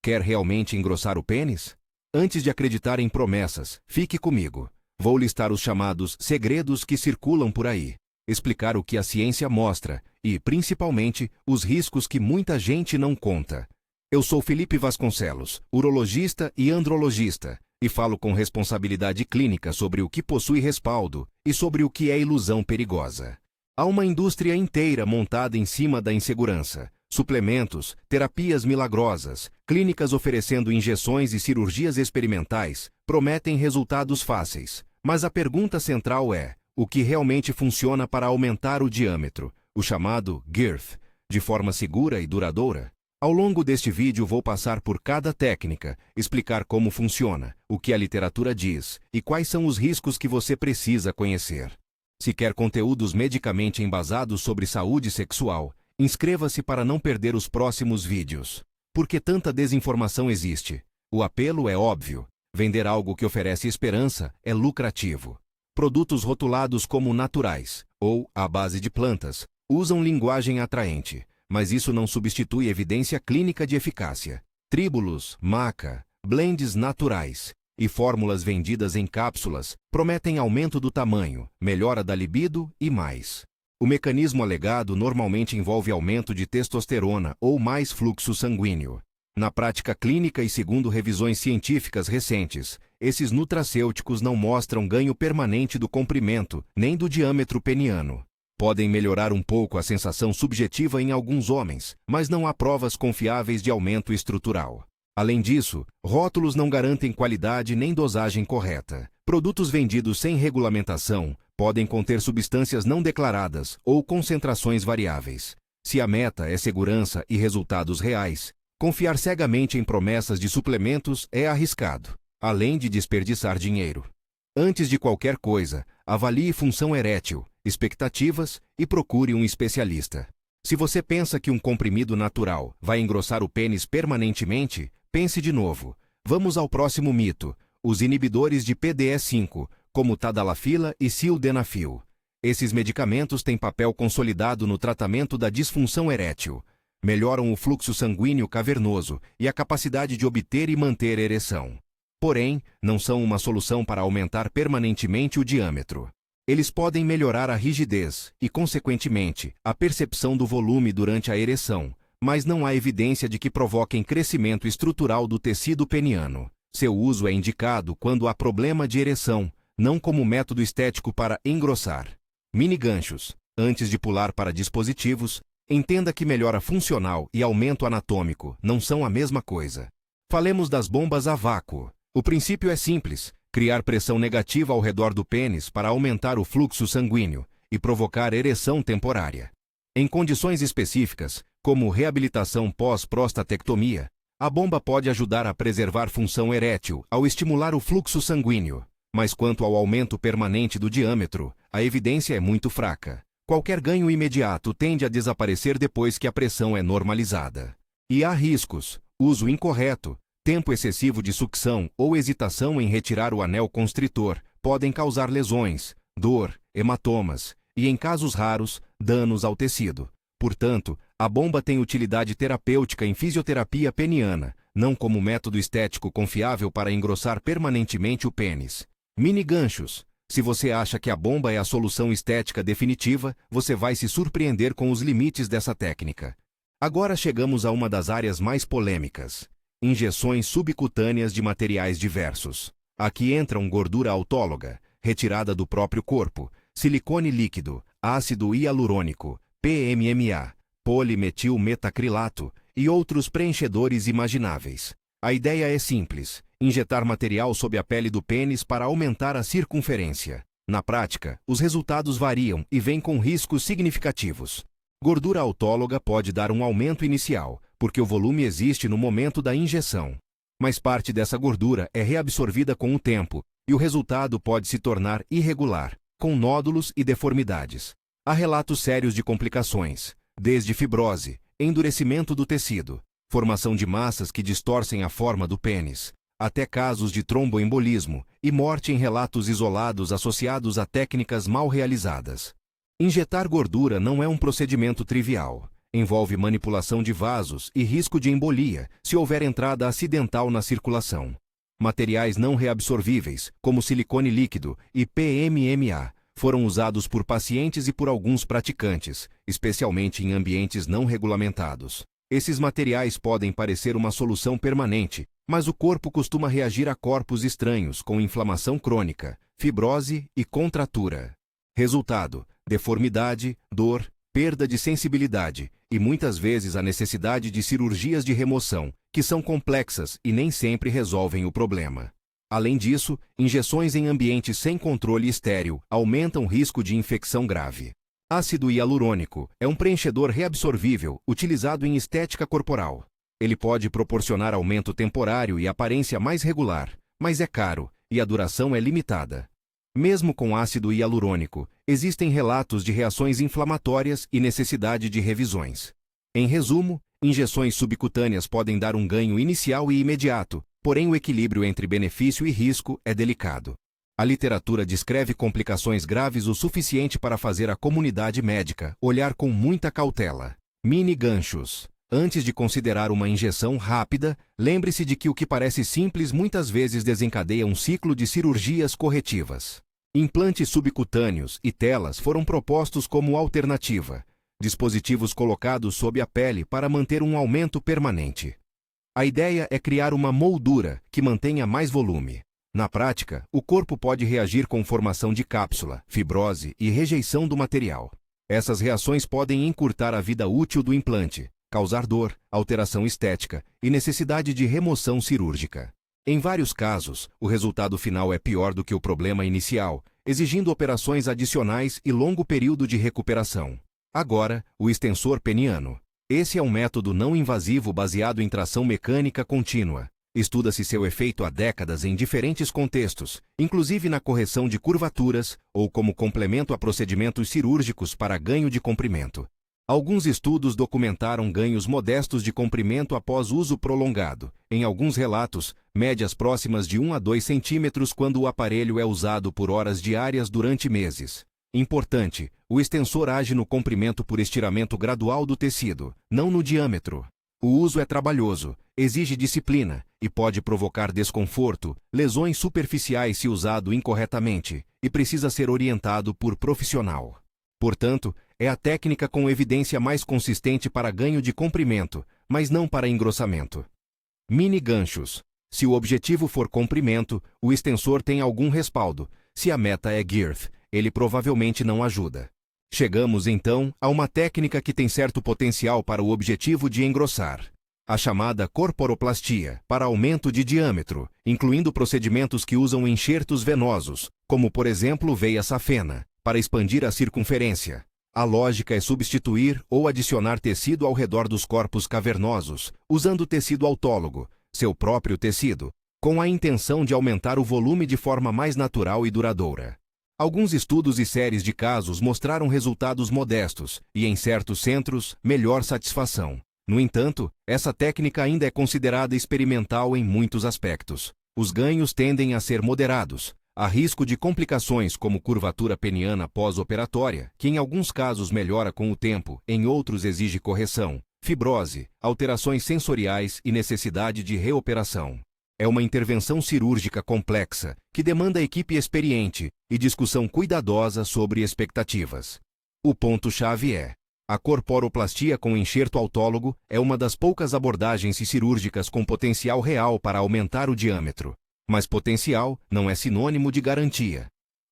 Quer realmente engrossar o pênis? Antes de acreditar em promessas, fique comigo. Vou listar os chamados segredos que circulam por aí, explicar o que a ciência mostra e, principalmente, os riscos que muita gente não conta. Eu sou Felipe Vasconcelos, urologista e andrologista, e falo com responsabilidade clínica sobre o que possui respaldo e sobre o que é ilusão perigosa. Há uma indústria inteira montada em cima da insegurança. Suplementos, terapias milagrosas, clínicas oferecendo injeções e cirurgias experimentais prometem resultados fáceis. Mas a pergunta central é: o que realmente funciona para aumentar o diâmetro, o chamado girth, de forma segura e duradoura? Ao longo deste vídeo vou passar por cada técnica, explicar como funciona, o que a literatura diz e quais são os riscos que você precisa conhecer. Se quer conteúdos medicamente embasados sobre saúde sexual, inscreva-se para não perder os próximos vídeos. Por que tanta desinformação existe? O apelo é óbvio. Vender algo que oferece esperança é lucrativo. Produtos rotulados como naturais, ou à base de plantas, usam linguagem atraente, mas isso não substitui evidência clínica de eficácia. Tríbulos, maca, blends naturais e fórmulas vendidas em cápsulas prometem aumento do tamanho, melhora da libido e mais. O mecanismo alegado normalmente envolve aumento de testosterona ou mais fluxo sanguíneo. Na prática clínica e segundo revisões científicas recentes, esses nutracêuticos não mostram ganho permanente do comprimento nem do diâmetro peniano. Podem melhorar um pouco a sensação subjetiva em alguns homens, mas não há provas confiáveis de aumento estrutural. Além disso, rótulos não garantem qualidade nem dosagem correta. Produtos vendidos sem regulamentação podem conter substâncias não declaradas ou concentrações variáveis. Se a meta é segurança e resultados reais, confiar cegamente em promessas de suplementos é arriscado, além de desperdiçar dinheiro. Antes de qualquer coisa, avalie função erétil, expectativas e procure um especialista. Se você pensa que um comprimido natural vai engrossar o pênis permanentemente, pense de novo. Vamos ao próximo mito: os inibidores de PDE5, como tadalafila e sildenafil. Esses medicamentos têm papel consolidado no tratamento da disfunção erétil. Melhoram o fluxo sanguíneo cavernoso e a capacidade de obter e manter ereção. Porém, não são uma solução para aumentar permanentemente o diâmetro. Eles podem melhorar a rigidez e, consequentemente, a percepção do volume durante a ereção, mas não há evidência de que provoquem crescimento estrutural do tecido peniano. Seu uso é indicado quando há problema de ereção, não como método estético para engrossar. Mini ganchos. Antes de pular para dispositivos, entenda que melhora funcional e aumento anatômico não são a mesma coisa. Falemos das bombas a vácuo. O princípio é simples: criar pressão negativa ao redor do pênis para aumentar o fluxo sanguíneo e provocar ereção temporária. Em condições específicas, como reabilitação pós-prostatectomia, a bomba pode ajudar a preservar função erétil ao estimular o fluxo sanguíneo. Mas quanto ao aumento permanente do diâmetro, a evidência é muito fraca. Qualquer ganho imediato tende a desaparecer depois que a pressão é normalizada. E há riscos: uso incorreto, tempo excessivo de sucção ou hesitação em retirar o anel constritor podem causar lesões, dor, hematomas e, em casos raros, danos ao tecido. Portanto, a bomba tem utilidade terapêutica em fisioterapia peniana, não como método estético confiável para engrossar permanentemente o pênis. Mini ganchos. Se você acha que a bomba é a solução estética definitiva, você vai se surpreender com os limites dessa técnica. Agora chegamos a uma das áreas mais polêmicas: injeções subcutâneas de materiais diversos. Aqui entram gordura autóloga, retirada do próprio corpo, silicone líquido, ácido hialurônico, PMMA, polimetilmetacrilato e outros preenchedores imagináveis. A ideia é simples: injetar material sob a pele do pênis para aumentar a circunferência. Na prática, os resultados variam e vêm com riscos significativos. Gordura autóloga pode dar um aumento inicial, porque o volume existe no momento da injeção. Mas parte dessa gordura é reabsorvida com o tempo, e o resultado pode se tornar irregular, com nódulos e deformidades. Há relatos sérios de complicações, desde fibrose, endurecimento do tecido, formação de massas que distorcem a forma do pênis, até casos de tromboembolismo e morte em relatos isolados associados a técnicas mal realizadas. Injetar gordura não é um procedimento trivial. envolve manipulação de vasos e risco de embolia se houver entrada acidental na circulação. Materiais não reabsorvíveis, como silicone líquido e PMMA, foram usados por pacientes e por alguns praticantes, especialmente em ambientes não regulamentados. Esses materiais podem parecer uma solução permanente, mas o corpo costuma reagir a corpos estranhos com inflamação crônica, fibrose e contratura. Resultado: deformidade, dor, perda de sensibilidade e muitas vezes a necessidade de cirurgias de remoção, que são complexas e nem sempre resolvem o problema. Além disso, injeções em ambientes sem controle estéril aumentam o risco de infecção grave. Ácido hialurônico é um preenchedor reabsorvível utilizado em estética corporal. Ele pode proporcionar aumento temporário e aparência mais regular, mas é caro e a duração é limitada. Mesmo com ácido hialurônico, existem relatos de reações inflamatórias e necessidade de revisões. Em resumo, injeções subcutâneas podem dar um ganho inicial e imediato, porém o equilíbrio entre benefício e risco é delicado. A literatura descreve complicações graves o suficiente para fazer a comunidade médica olhar com muita cautela. Mini ganchos. Antes de considerar uma injeção rápida, lembre-se de que o que parece simples muitas vezes desencadeia um ciclo de cirurgias corretivas. Implantes subcutâneos e telas foram propostos como alternativa, dispositivos colocados sob a pele para manter um aumento permanente. A ideia é criar uma moldura que mantenha mais volume. Na prática, o corpo pode reagir com formação de cápsula, fibrose e rejeição do material. Essas reações podem encurtar a vida útil do implante, causar dor, alteração estética e necessidade de remoção cirúrgica. Em vários casos, o resultado final é pior do que o problema inicial, exigindo operações adicionais e longo período de recuperação. Agora, o extensor peniano. Esse é um método não invasivo baseado em tração mecânica contínua. Estuda-se seu efeito há décadas em diferentes contextos, inclusive na correção de curvaturas ou como complemento a procedimentos cirúrgicos para ganho de comprimento. Alguns estudos documentaram ganhos modestos de comprimento após uso prolongado. Em alguns relatos, médias próximas de 1 a 2 centímetros quando o aparelho é usado por horas diárias durante meses. Importante, o extensor age no comprimento por estiramento gradual do tecido, não no diâmetro. O uso é trabalhoso, exige disciplina e pode provocar desconforto, lesões superficiais se usado incorretamente, e precisa ser orientado por profissional. Portanto, é a técnica com evidência mais consistente para ganho de comprimento, mas não para engrossamento. Mini ganchos. Se o objetivo for comprimento, o extensor tem algum respaldo. Se a meta é girth, ele provavelmente não ajuda. Chegamos, então, a uma técnica que tem certo potencial para o objetivo de engrossar. A chamada corporoplastia, para aumento de diâmetro, incluindo procedimentos que usam enxertos venosos, como por exemplo veia safena, para expandir a circunferência. A lógica é substituir ou adicionar tecido ao redor dos corpos cavernosos, usando tecido autólogo, seu próprio tecido, com a intenção de aumentar o volume de forma mais natural e duradoura. Alguns estudos e séries de casos mostraram resultados modestos e, em certos centros, melhor satisfação. No entanto, essa técnica ainda é considerada experimental em muitos aspectos. Os ganhos tendem a ser moderados. Há risco de complicações como curvatura peniana pós-operatória, que em alguns casos melhora com o tempo, em outros exige correção, fibrose, alterações sensoriais e necessidade de reoperação. É uma intervenção cirúrgica complexa, que demanda equipe experiente e discussão cuidadosa sobre expectativas. O ponto-chave é: a corporoplastia com enxerto autólogo é uma das poucas abordagens cirúrgicas com potencial real para aumentar o diâmetro. Mas potencial não é sinônimo de garantia.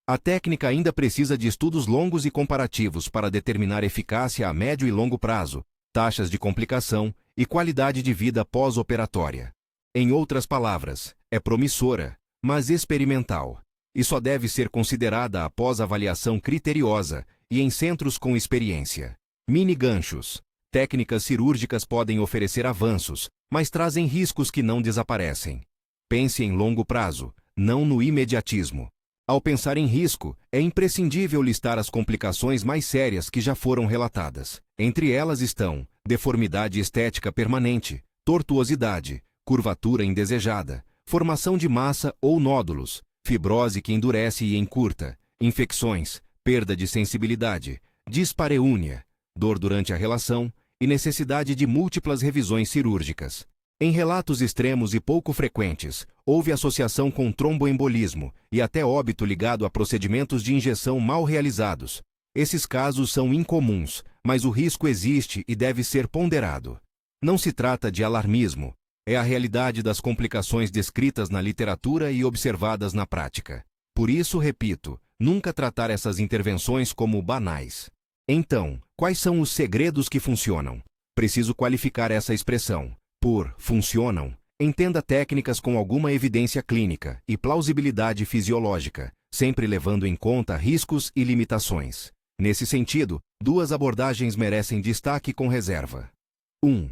A técnica ainda precisa de estudos longos e comparativos para determinar eficácia a médio e longo prazo, taxas de complicação e qualidade de vida pós-operatória. Em outras palavras, é promissora, mas experimental, e só deve ser considerada após avaliação criteriosa e em centros com experiência. Mini ganchos. Técnicas cirúrgicas podem oferecer avanços, mas trazem riscos que não desaparecem. Pense em longo prazo, não no imediatismo. Ao pensar em risco, é imprescindível listar as complicações mais sérias que já foram relatadas. Entre elas estão deformidade estética permanente, tortuosidade, curvatura indesejada, formação de massa ou nódulos, fibrose que endurece e encurta, infecções, perda de sensibilidade, dispareúnia, dor durante a relação e necessidade de múltiplas revisões cirúrgicas. Em relatos extremos e pouco frequentes, houve associação com tromboembolismo e até óbito ligado a procedimentos de injeção mal realizados. Esses casos são incomuns, mas o risco existe e deve ser ponderado. Não se trata de alarmismo, é a realidade das complicações descritas na literatura e observadas na prática. Por isso, repito, nunca tratar essas intervenções como banais. Então, quais são os segredos que funcionam? Preciso qualificar essa expressão. Por funcionam, entenda técnicas com alguma evidência clínica e plausibilidade fisiológica, sempre levando em conta riscos e limitações. Nesse sentido, duas abordagens merecem destaque com reserva. 1.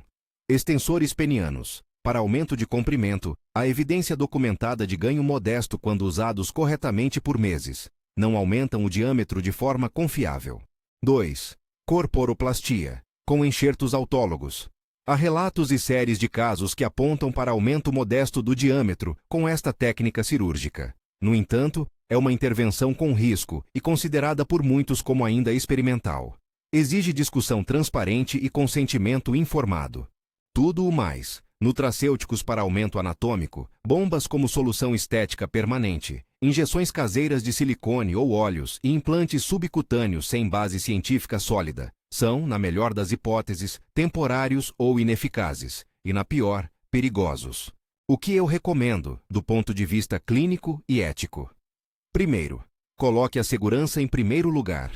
Extensores penianos. Para aumento de comprimento, há evidência documentada de ganho modesto quando usados corretamente por meses. Não aumentam o diâmetro de forma confiável. 2. Corporoplastia. Com enxertos autólogos. Há relatos e séries de casos que apontam para aumento modesto do diâmetro com esta técnica cirúrgica. No entanto, é uma intervenção com risco e considerada por muitos como ainda experimental. Exige discussão transparente e consentimento informado. Tudo o mais. Nutracêuticos para aumento anatômico, bombas como solução estética permanente, injeções caseiras de silicone ou óleos e implantes subcutâneos sem base científica sólida. São, na melhor das hipóteses, temporários ou ineficazes, e na pior, perigosos. O que eu recomendo, do ponto de vista clínico e ético? Primeiro, coloque a segurança em primeiro lugar.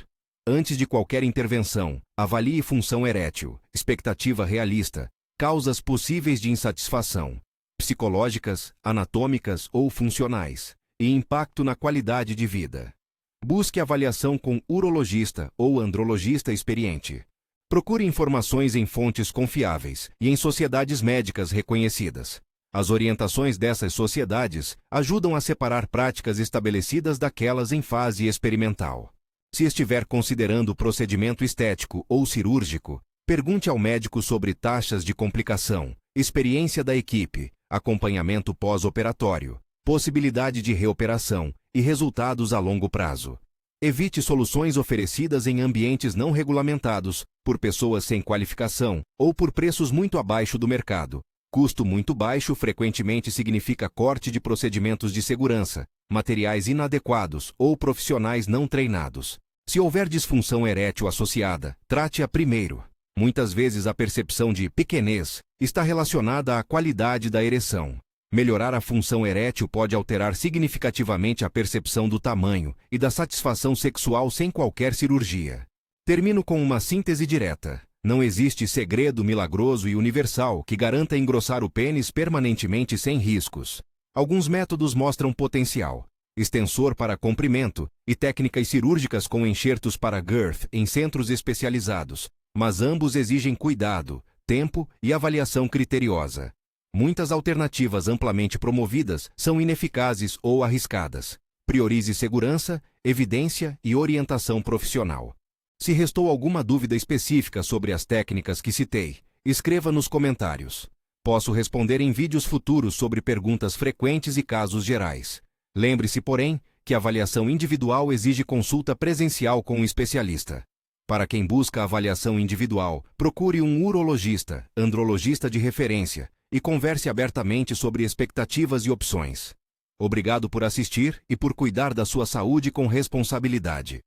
Antes de qualquer intervenção, avalie função erétil, expectativa realista, causas possíveis de insatisfação, psicológicas, anatômicas ou funcionais, e impacto na qualidade de vida. Busque avaliação com urologista ou andrologista experiente. Procure informações em fontes confiáveis e em sociedades médicas reconhecidas. As orientações dessas sociedades ajudam a separar práticas estabelecidas daquelas em fase experimental. Se estiver considerando o procedimento estético ou cirúrgico, pergunte ao médico sobre taxas de complicação, experiência da equipe, acompanhamento pós-operatório, possibilidade de reoperação e resultados a longo prazo. Evite soluções oferecidas em ambientes não regulamentados, por pessoas sem qualificação ou por preços muito abaixo do mercado. Custo muito baixo frequentemente significa corte de procedimentos de segurança, materiais inadequados ou profissionais não treinados. Se houver disfunção erétil associada, trate-a primeiro. Muitas vezes a percepção de pequenez está relacionada à qualidade da ereção. Melhorar a função erétil pode alterar significativamente a percepção do tamanho e da satisfação sexual sem qualquer cirurgia. Termino com uma síntese direta. Não existe segredo milagroso e universal que garanta engrossar o pênis permanentemente sem riscos. Alguns métodos mostram potencial. Extensor para comprimento e técnicas cirúrgicas com enxertos para girth em centros especializados, mas ambos exigem cuidado, tempo e avaliação criteriosa. Muitas alternativas amplamente promovidas são ineficazes ou arriscadas. Priorize segurança, evidência e orientação profissional. Se restou alguma dúvida específica sobre as técnicas que citei, escreva nos comentários. Posso responder em vídeos futuros sobre perguntas frequentes e casos gerais. Lembre-se, porém, que a avaliação individual exige consulta presencial com um especialista. Para quem busca avaliação individual, procure um urologista, andrologista de referência, e converse abertamente sobre expectativas e opções. Obrigado por assistir e por cuidar da sua saúde com responsabilidade.